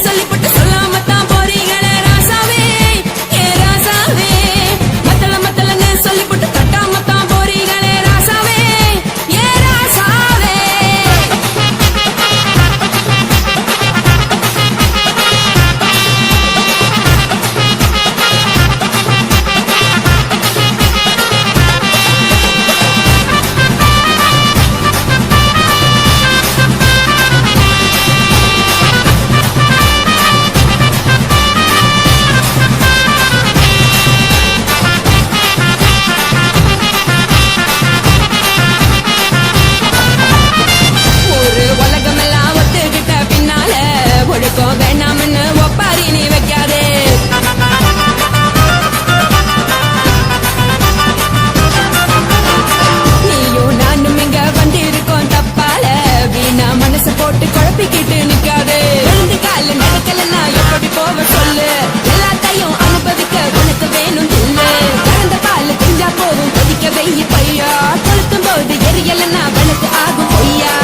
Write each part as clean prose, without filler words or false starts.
சொல்லிப்பட்டு சொல்லாமத்தான் போறீங்களே ராசாவே ஏ ராசாவே மத்தளன்னு சொல்லிப்பட்டு தட்டாமத்தான் போறீங்களே ராசாவே ஏ ராசாவே வேணாம்னு ஒப்பாரி நீ வைக்காதே நீயும் நானும் இங்க வந்திருக்கோம் தப்பால வீணா மனசு போட்டு குழப்பிக்கிட்டு நிக்காதே ரெண்டு கால நடக்கலன்னா எப்படி போவ சொல்லு எல்லாத்தையும் அனுபவிக்க உனக்கு வேணும் சொல்லு கறந்த பால் குஞ்சா போதும் கொதிக்க வெயி பையா கொளுத்தும் போது எரியலன்னா வனக்கு ஆகும் பொய்யா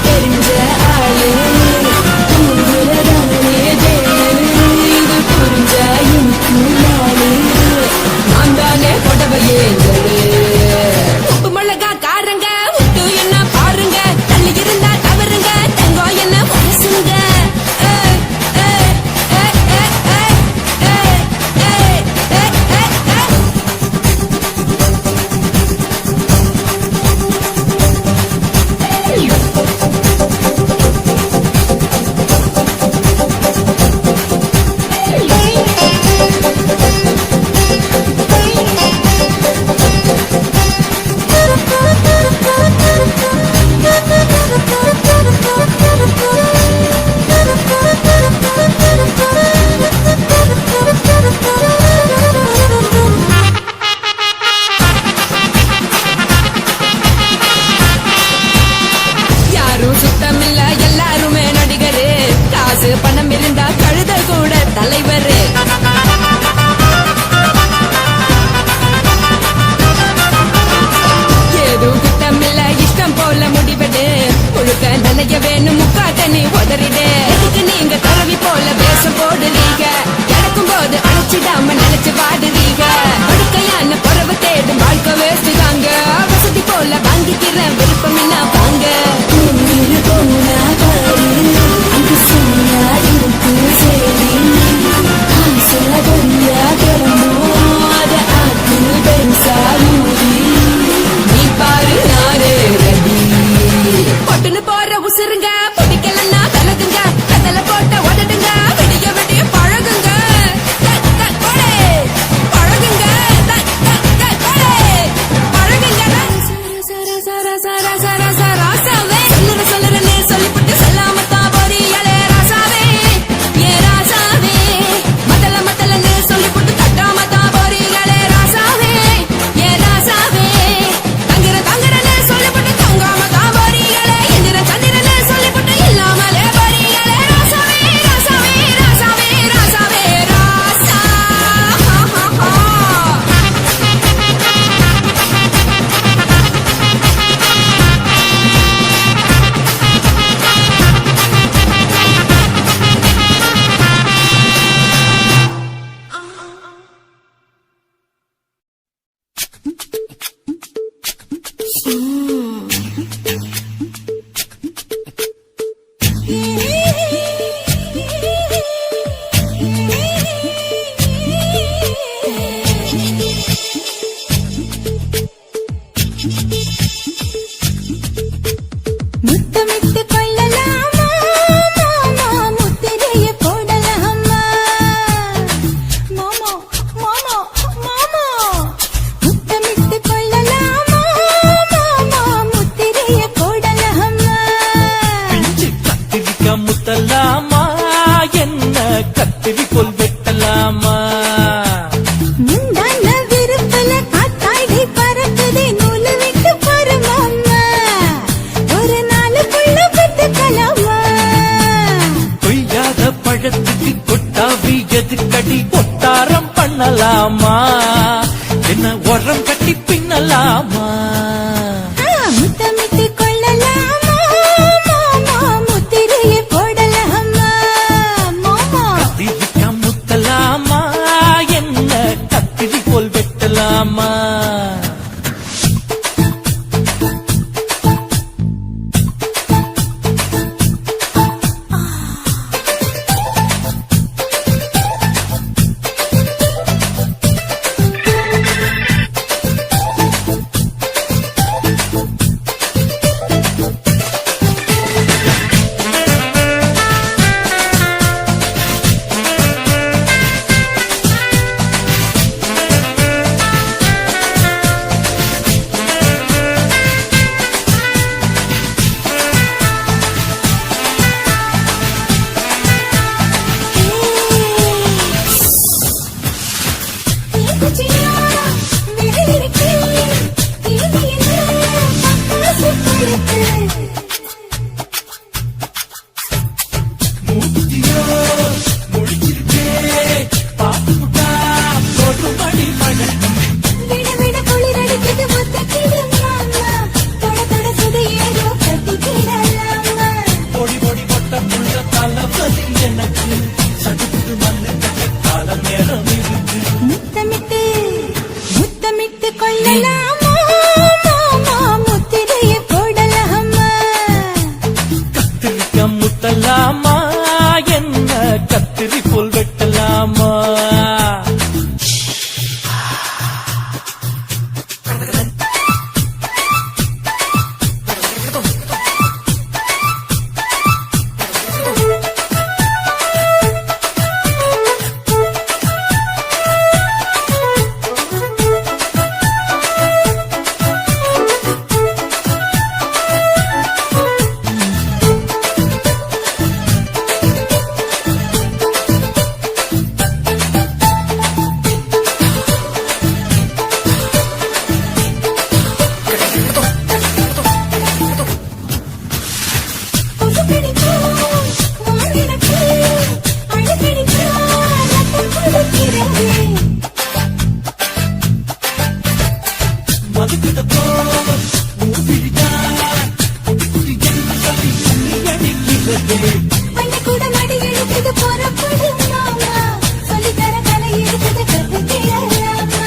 தெரிஞ்ச ஆளு இது புரிஞ்ச நான் தானே கொடவையே உப்பு மிளகா காரங்க உட்டு என்ன பாருங்க தள்ளி இருந்தா தவறுங்க தங்கம் என்ன மனசுங்க பணம் இருந்தா கழுத கூட தலைவர் ஏதோ குத்தமில்ல இஷ்டம் போல முடிவெடு முழுக்க நினைய வேணும் முக்காட்ட நீ உதறிடு எதுக்கு நீங்க தரவி போல வேஷம் போடுறீங்க நடக்கும் போது அழைச்சிடாம நினைச்சு பாடுறீங்க படுக்கையான புறவை தேடும் வாழ்க்கை வேஸ்டுதாங்க வசதி போல வாங்கிக்கிறேன் விருப்பம் என்ன வாங்க நீ பாரு நானே ரெடி பொட்டுன்னு போற உசுருங்க பிடிக்கலன்னா விலகுங்க கதல போட்ட உதடுங்க விடிய விடிய பழகுங்க பழகுங்க ராசாவே சொல்லுறேன்னு சொல்லிவிட்டு சொல்லாமத்தான் போறீங்களே ராசாவே ஏ ராசாவே மத்தளன்னு சொல்லிவிட்டு தட்டாமத்தான் போறீங்களே ராசாவே ஏ ராசாவே தங்குறன்னு சொல்லிவிட்டு தங்காமத்தான் போறீங்களே எந்திர சந்திரன்னு சொல்லிவிட்டு இல்லாமலே போறீங்களே ராசாவே ராசாவே ராசாவே ராசாவே ராசா முத்தமிட்டு கொள்ளலாமா மாமா முத்திரைய போடலாமா மாமா மாமா மாமா முத்தமிட்டு கொள்ளலாமா மாமா முத்திரைய போடலாமா பிஞ்சு கத்திரிக்க முத்தலாமா என்ன கத்திரிக்கோல் வெட்டலாமா முந்தான விருப்பல காத்தாடி பறக்குதே நூலு விட்டு பரமாமா ஒரு நாளுக்குள்ள பெத்துக்கலாமா கொய்யாத பழத்துக்கு கொட்டாவி எதுக்கடி ஒட்டாரம் பண்ணலாமா என்ன உரம் கட்டி பின்னலாமா பண்ண கூட மடி எடுக்குது புறப்படு மாமா சொல்லித்தர கலை இருக்குது கத்துக்கிறலாமா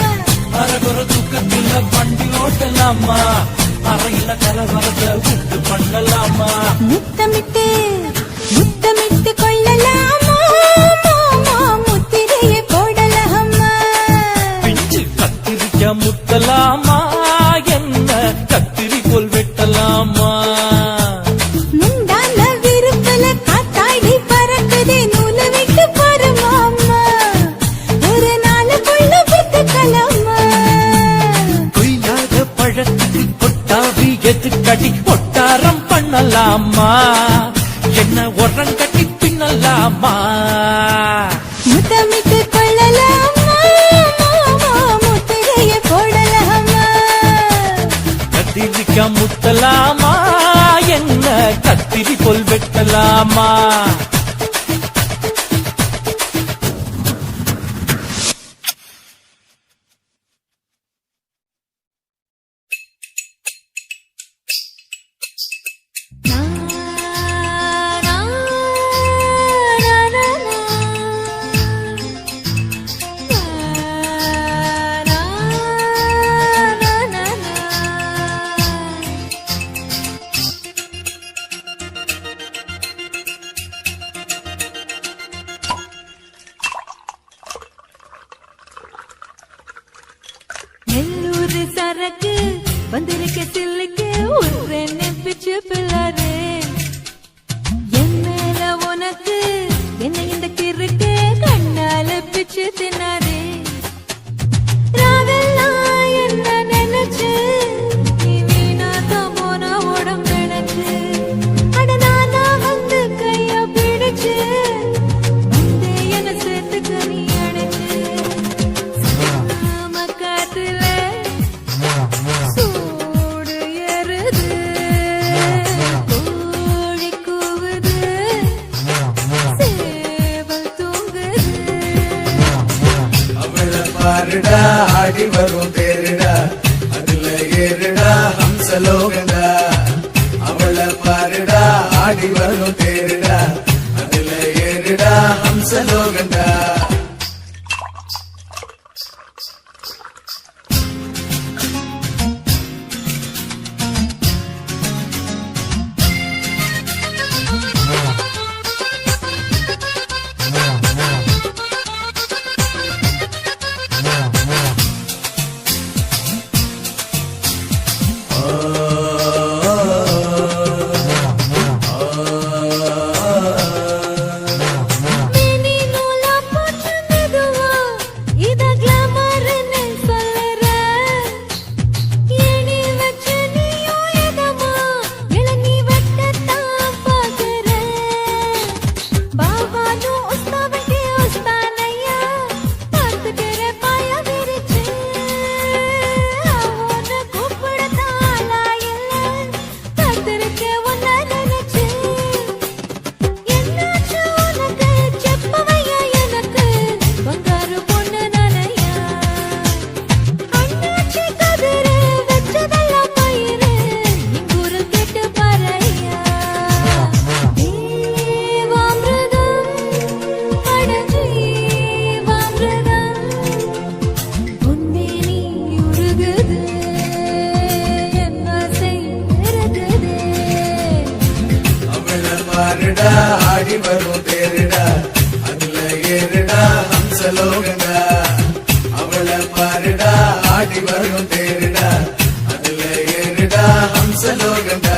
அரகுற தூக்கத்துல வண்டி ஓட்டலாமா அறையில கலவரத்தை விட்டு பண்ணலாமா முத்தமிட்டு முத்தமிட்டு கொள்ளலாமா மாமா முத்திரையை போடலாமா பிஞ்சு கத்திரிக்க முத்தலாமா என்ன கத்திரி போல் வெட்டலாமா முந்தான விருப்பல காத்தாடி பறக்குதே நூல விட்டு பாரு மாமா ஒரு நாளுக்குள்ள வித்துக்கலாமா கொய்யாத பழத்துக்கு கொட்டாவி எதுக்கடி ஒட்டாரம் பண்ணலாமா என்ன உரங்கட்டி பின்னலாமா முத்தமிட்டு கொள்ளலாமா மாமா முத்திரையை போடலாமா கத்திரிக்க முத்தலாமா என்ன கத்திரி போல் வெட்டலாமா நெல்லூர் சரக்கு வந்திருக்க சில்லுக்கு ஒரு பிச்சு பிள்ளாரு என் மேல உனக்கு என்ன இந்த கிறுக்கு கண்ணால பிச்சு தின்னாரு ராவெல்லாம் என்ன நினைச்சு நீ வீணாதான் போன உடம்பு எனக்கு அட நானா வந்து கைய பிடிச்சு வந்து என்ன சேர்த்துக்க நீ அடைச்சு காத்துல சூடு ஏறுது கோழி கூவுது சேவல் தூங்குது அவள பாருடா ஆடி வரும் தேருடா அதுல ஏறுடா ஹம்சலோகண்டா அவள பாருடா ஆடி வரும் தேருடா அதுல ஏறுடா ஹம்சலோகண்டா மினி நூலா போட்டு மெதுவா இத கிளாமர்னு சொல்லுற ஏணி வச்சு நீயும் எதமா இளநீ வெட்டத்தான் பாக்குற பாபானு உஸ்தாவட்டி உஸ்தானையா பார்த்துக்கிற பாய விரிச்சு அவனை கூப்பிடத்தான் ஆளாயில்ல காத்திருக்க உன்னை நினைச்சு என்னாச்சு உனக்கு செப்பவையா எனக்கு பங்காரு பொண்ணு நானையா அண்ணாச்சி கதிரு வச்சதெல்லாம் பயிரு இங்குரு கேட்டு பாறையா தேவாமிருதம் அடஜீவாமிருதம் உன்னே நீ உருகுது என்ன செய்கிறது அவள பாருடா ஆடி வரும் தேருடா அதுல ஏறுடா ஹம்சலோகண்டா அவள பாருடா ஆடி வரும் தேருடா அதுல ஏறுடா ஹம்சலோகண்டா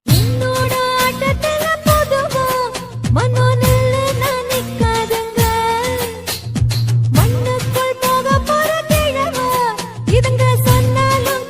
என்னோட ஆட்டத்துல பொதுவா மனோ நில்லு நான் நிக்காதுங்க மண்ணுக்குள் போக போற கிழவா இதுங்க சொன்னாலும்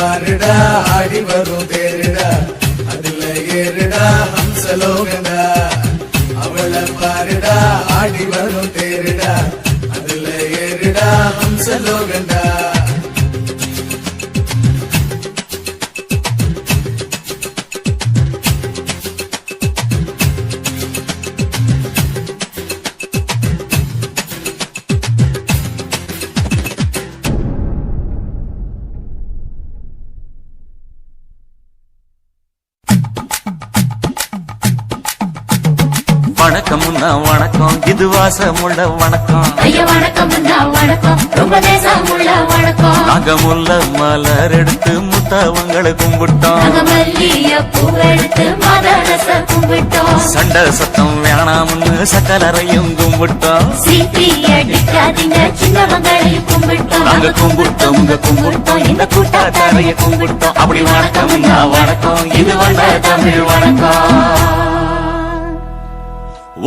பாருடா ஆடி வரும் தேருடா அதுல ஏறுடா ஹம்சலோகண்டா அவளை பாருடா ஆடி வரும் தேருடா அதுல ஏறுடா ஹம்சலோகண்டா வணக்கம்னா வணக்கம் இது வாசமுள்ள வணக்கம் ஐயா வணக்கம் வணக்கம் ரொம்ப தேசமுள்ள வணக்கம் நாங்க முல்ல மலர் எடுத்து முத்தவங்களை கும்பிட்டோம் நாங்க மல்லிய பூவெடுத்து மதரச கும்பிட்டோம் சண்டை சத்தம் வேணாம்னு சக்கலரையும் கும்பிட்டோம் சீட்டி அடிக்காதீங்க சின்னவங்களையும் கும்பிட்டோம் நாங்க கும்பிட்டோம் கும்பிட்டோம் இந்த கூட்டாத்தாரைய கும்பிட்டோம் அப்படி வணக்கம்னா வணக்கம் இது வந்த தமிழ் வணக்கம்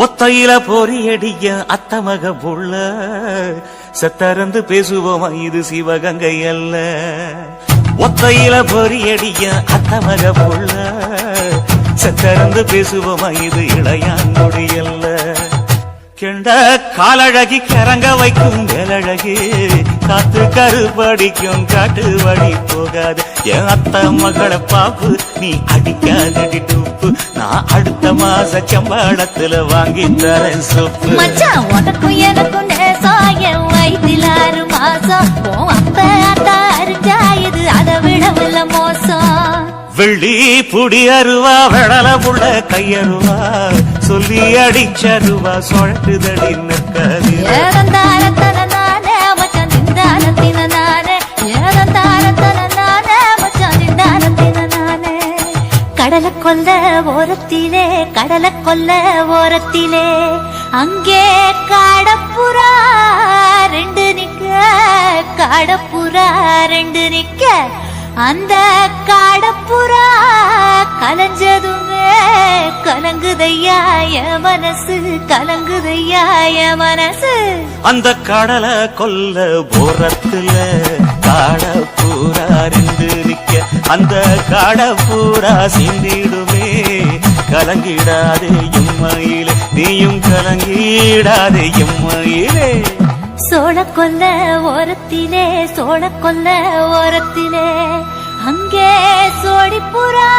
ஒத்தையில பொறியடிய அத்தமக புள்ள சத்தரந்து பேசுவோமா இது சிவகங்கை அல்ல ஒத்தையில பொறியடிய அத்தமக புள்ள சத்தரந்து பேசுவோமா இது இளையாங்குடி அல்ல கெண்ட காலழகி கரங்க வைக்கும் வேலழகி காத்து கருப்படிக்கும் காட்டு வழி போகாது என் அத்த மகளை பாப்பு நீ அடிக்காதடி டூப்பு நான் அடுத்த மாச சம்பாளத்துல வாங்கி தரேன் சொப்பு மச்சான் உனக்கும் எனக்கும் நேசம் என் வயிற்றில் 6 மாசம் உன் அப்ப அத்தா அரிஞ்சாயுது அதை விடவில்ல மோசம் வெள்ளி புடி அருவா வெடல புள்ள கையருவா சொல்லி அடிச்சருவா சொழட்டுதடி நிற்காது ஏதந்தாரத்தன நானே மச்சான் திண்டாரத்தின நானே ஏதந்தாரத்தன நானே மச்சான் திண்டாரத்தின நானே கடலை கொல்ல ஓரத்திலே அங்கே காடப்புறா 2 நிக்க அந்த காடப்புறா கலஞ்சதுமே கலங்குதையா என் மனசு அந்த கடலை கொல்ல போரத்துல காடப்பூரா 2 நிக்க அந்த காடப்பூரா சிந்திடுமே கலங்கிடாதே எம்மையிலே நீயும் கலங்கிடாதே எம்மையிலே சோழக்கொல்ல ஓரத்திலே அங்கே சோடிப்புறா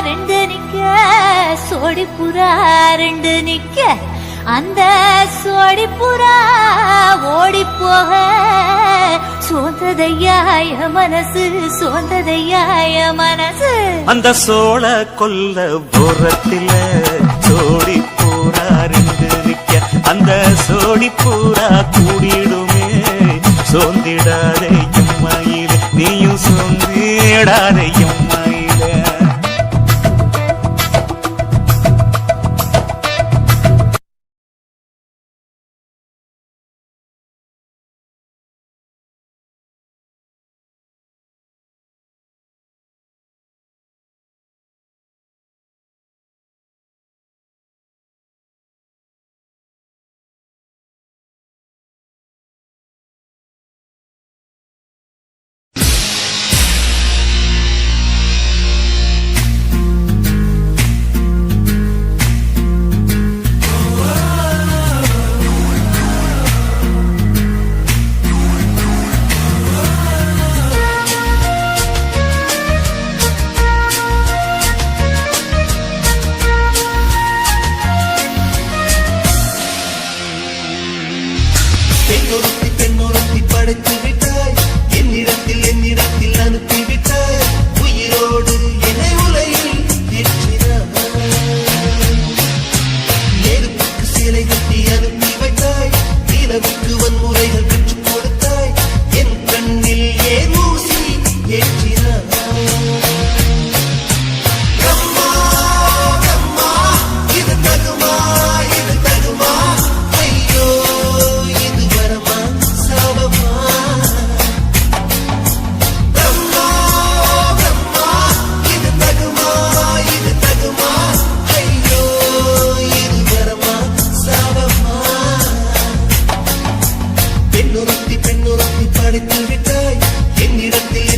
2 நிக்க அந்த சோடிப்புறா ஓடி போக சோந்ததையாய மனசு அந்த சோழ கொல்ல போரத்தில சோடி பூரா 2 நிக்க அந்த சோடி பூரா கூடிடுமே சோந்திடாதே எம்மையிலே நீயும் சோந்திடாதே எம்மையிலே பெண்ணொருத்தி படைத்து விட்டாய் என்னிடத்தில் அனுப்பிவிட்டாய் உயிரோடு என்னை உலையில் ஏற்றினாய் நெருப்புக்கு சிலை கட்டி அனுப்பி வைத்தாய் நிலவுக்கு வன்முறைகள் பெற்றுக் கொடுத்தாய் என் கண்ணில் ஏன் ஊசி ஏற்றினாய் பெண்ணுறுத்தி படைத்து விட்டாய் என்னிடத்தில்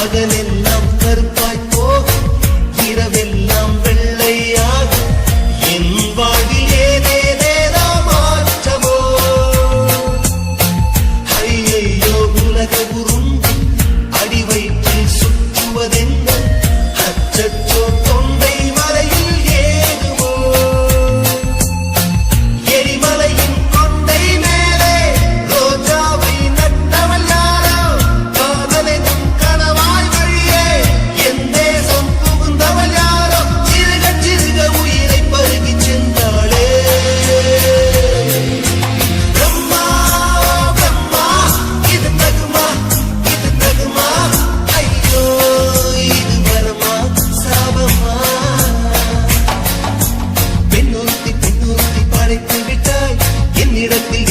பகலெல்லாம் கருப்பாய் போகும் இரவெல்லாம் வெள்ளையாகும் என் வாழ்வில் ஏதேதேதோ மாற்றமோ ஐயையோ உலக உருண்டு அடி வயிற்றில் சுற்றுவதென்ன அச்சச்சோ தொண்டை மலையில் ஏதுமோ எரிமலையின் கொண்டை மேலே ரோஜாவை நட்டவள் யாரோ காதலெனும் கனவாய் வழியே என் தேசம் புகுந்தவள் யாரோ சிறுக சிறுக உயிரை பருகிச் சென்றாளே பிரம்மா பிரம்மா இது தகுமா ஐயோ இது வரமா சாபமா பெண்ணொருத்தி படைத்து விட்டாய் என்னிடத்தில்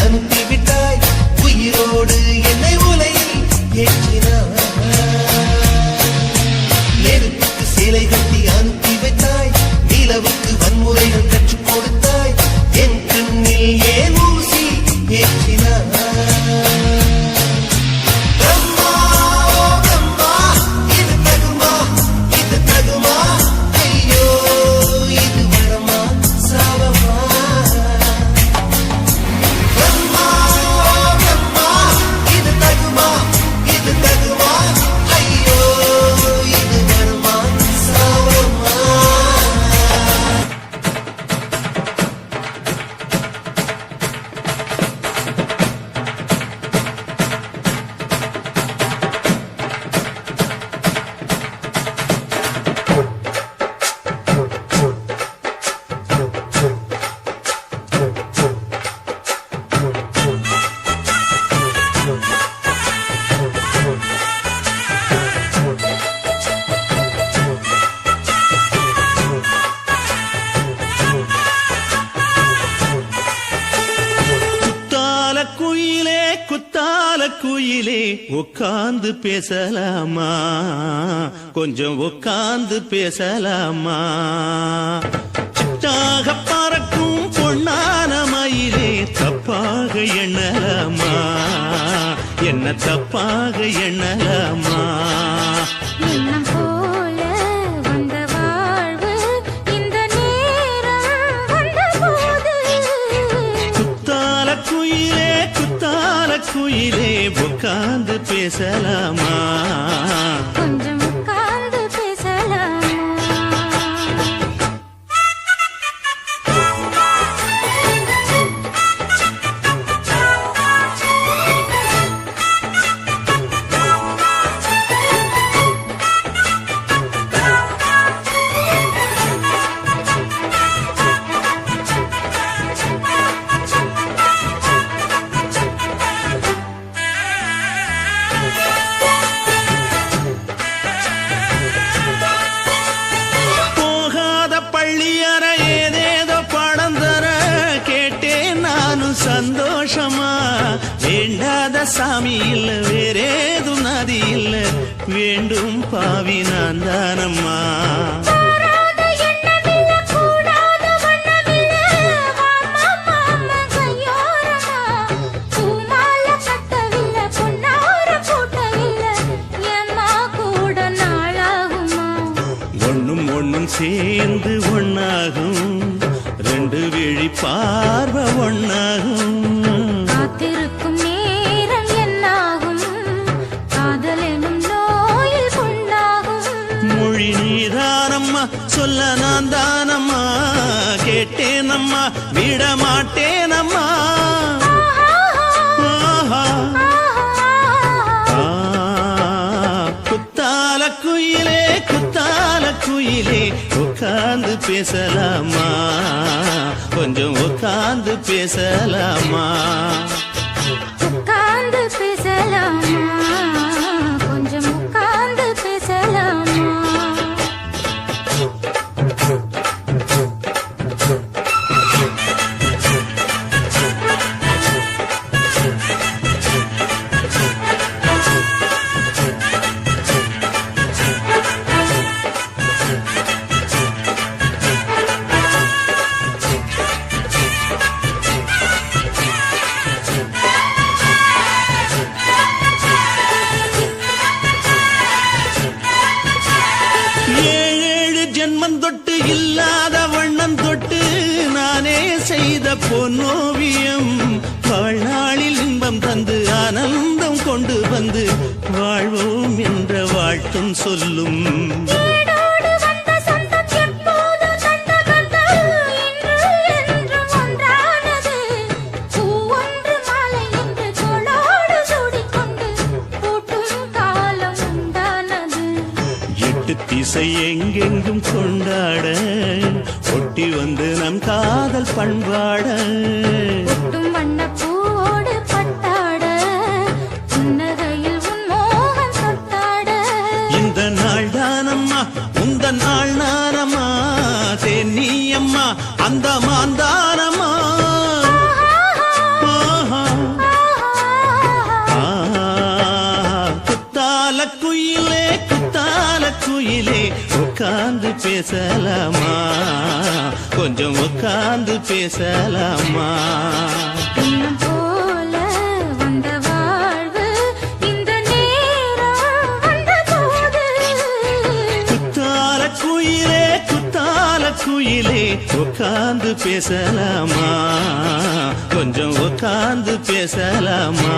அனுப்பி விட்டாய் உயிரோடு என்னை உலையில் ஏற்றினாய் நெருப்புக்கு சேலை கட்டி அனுப்பி வைத்தாய் நிலவுக்கு வன்முறைகள் கற்றுக் கொடுத்தாய் என் கண்ணில் ஏன் ஊசி ஏற்றினாய் பிரம்மா பிரம்மா இது தகுமா ஐயோ இது வரமா சாபமா பிரம்மா பிரம்மா இது தகுமா ஐயோ இது வரமா சாபமா குத்தால குயிலே உட்கார்ந்து பேசலாமா கொஞ்சம் உட்கார்ந்து பேசலாமா சிட்டாக பறக்கும் பொன்னான மயிலே தப்பாக எண்ணலாமா என்ன தப்பாக எண்ணலாமா எண்ணம் போல வந்த வாழ்வு இந்த நேரம் வந்தபோது குத்தால குயிலே உட்கார்ந்து பேசலாமா கொஞ்சம் உட்கார்ந்து பேசலாமா போகாத பள்ளியற ஏதேதோ படம் தர கேட்டேன் நானும் சந்தோஷமா வேண்டாத சாமி இல்ல வேறேதும் நதி இல்ல வேண்டும் பாவி நான் தானம்மா கூடாத எண்ணமில்ல கூடாத வண்ணமில்ல மாமா மாமா கையோரமா பூமால கட்டவில்லை பொன்னார கூட்டவில்லை ஏம்மா கூட நாளாகுமா ஒண்ணும் சேர்ந்து ஒண்ணாகும் ரெண்டு விழி பார்வை ஒண்ணாகும் காத்திருக்கும் நேரம் என்னாகும் காதல் எனும் நோயில் கொண்டாகும் மொழி நீதானம்மா சொல்ல நான் தானம்மா கேட்டேனம்மா விட மாட்டேனம்மா ஆஹா. குத்தால குயிலே உட்கார்ந்து பேசலாமா கொஞ்சம் உட்கார்ந்து பேசலாமா உட்கார்ந்து பேசலாமா கொஞ்சம் உட்கார்ந்து பேசலாமா தொட்டு இல்லாத வண்ணம் தொட்டு நானே செய்த பொன்னோவியம் வாழ்நாளில் இன்பம் தந்து ஆனந்தம் கொண்டு வந்து வாழ்வோம் என்ற வாழ்த்தும் சொல்லும் ஏடோடு வந்த சொந்தம் எப்போது தந்த பந்தம் இன்று என்றும் ஒன்றானது பூவொன்று மாலை என்று தோளோடு சூடிக்கொண்டு பூட்டும் காலம் உண்டானது எட்டு திசை எங்கெங்கும் கொண்டாட ஒட்டி வந்து நம் காதல் பண்பாட ஒட்டும் வண்ணப்பூவோடு பட்டாட புன்னகையில் உன் மோகம் தொட்டாட இந்த நாள் தானம்மா உந்த நாள் நானம்மா தேனி அம்மா அந்த மாந்தானம்மா ஆஹா. குத்தால குயிலே உட்கார்ந்து பேசலாமா கொஞ்சம் உட்கார்ந்து பேசலாமா இன்னும் போல வந்த வாழ்வு இந்த நேரம் வந்தபோது குத்தால குயிலே உட்கார்ந்து பேசலாமா கொஞ்சம் உட்கார்ந்து பேசலாமா